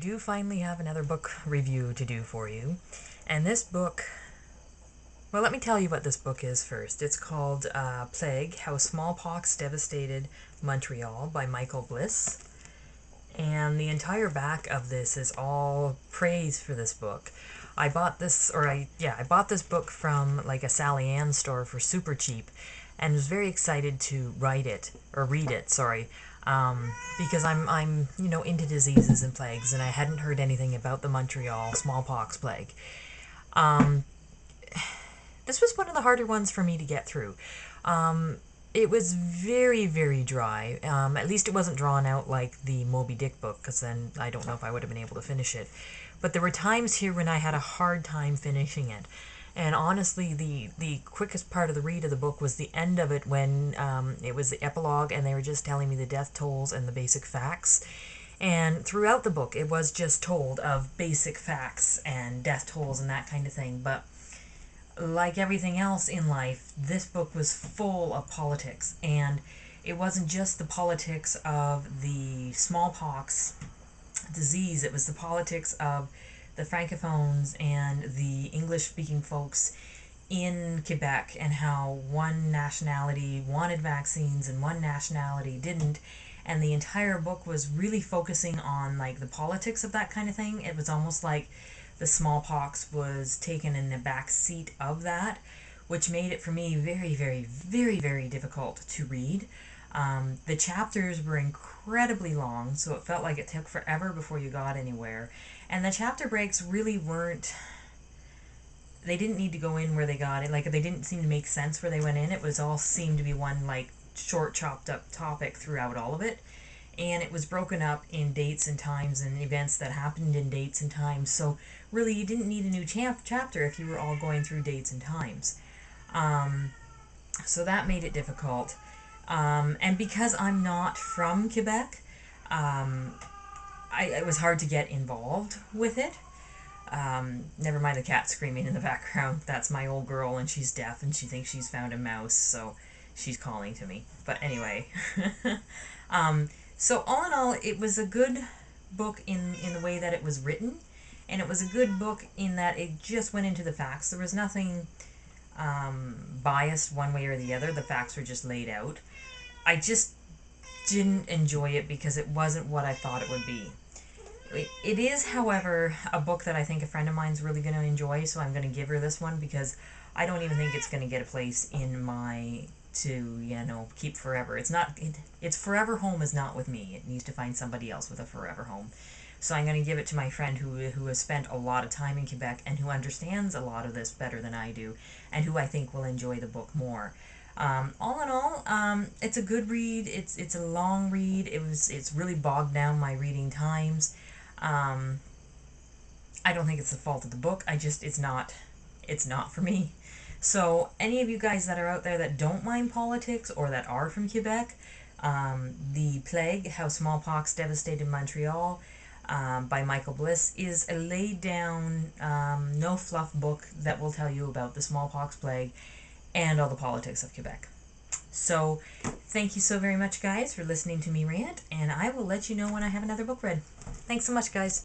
Do finally have another book review to do for you. And this book, well, let me tell you what this book is first. It's called Plague, How Smallpox Devastated Montreal by Michael Bliss. And the entire back of this is all praise for this book. I bought this book from like a Sally Ann store for super cheap, and was very excited to read it, sorry, because I'm into diseases and plagues, and I hadn't heard anything about the Montreal smallpox plague. Um, this was one of the harder ones for me to get through. It was very, very dry. At least it wasn't drawn out like the Moby Dick book, because then I don't know if I would have been able to finish it. But there were times here when I had a hard time finishing it. And honestly, the quickest part of the read of the book was the end of it, when it was the epilogue and they were just telling me the death tolls and the basic facts. And throughout the book, it was just told of basic facts and death tolls and that kind of thing. But like everything else in life, this book was full of politics. And it wasn't just the politics of the smallpox disease, it was the politics of the francophones and the English-speaking folks in Quebec, and how one nationality wanted vaccines and one nationality didn't. And the entire book was really focusing on like the politics of that kind of thing. It was almost like the smallpox was taken in the back seat of that, which made it for me very, very, very, very difficult to read. The chapters were incredibly long, so it felt like it took forever before you got anywhere. And the chapter breaks really weren't... They didn't need to go in where they got it. Like, they didn't seem to make sense where they went in. It was all seemed to be one, like, short, chopped-up topic throughout all of it. And it was broken up in dates and times and events that happened in dates and times. So, really, you didn't need a new chapter if you were all going through dates and times. So that made it difficult. And because I'm not from Quebec, it was hard to get involved with it. Never mind the cat screaming in the background. That's my old girl, and she's deaf, and she thinks she's found a mouse, so she's calling to me. But anyway. So all in all, it was a good book in the way that it was written, and it was a good book in that it just went into the facts. There was nothing biased one way or the other. The facts were just laid out. I just didn't enjoy it because it wasn't what I thought it would be. It is, however, a book that I think a friend of mine's really going to enjoy, so I'm going to give her this one, because I don't even think it's going to get a place in my keep forever. Its forever home is not with me. It needs to find somebody else with a forever home. So I'm going to give it to my friend who has spent a lot of time in Quebec and who understands a lot of this better than I do, and who I think will enjoy the book more. All in all, it's a good read. It's a long read. It's really bogged down my reading times. I don't think it's the fault of the book. It's not for me. So any of you guys that are out there that don't mind politics or that are from Quebec, The Plague, How Smallpox Devastated Montreal, by Michael Bliss, is a laid down, no fluff book that will tell you about the smallpox plague and all the politics of Quebec. So thank you so very much, guys, for listening to me rant, and I will let you know when I have another book read. Thanks so much, guys.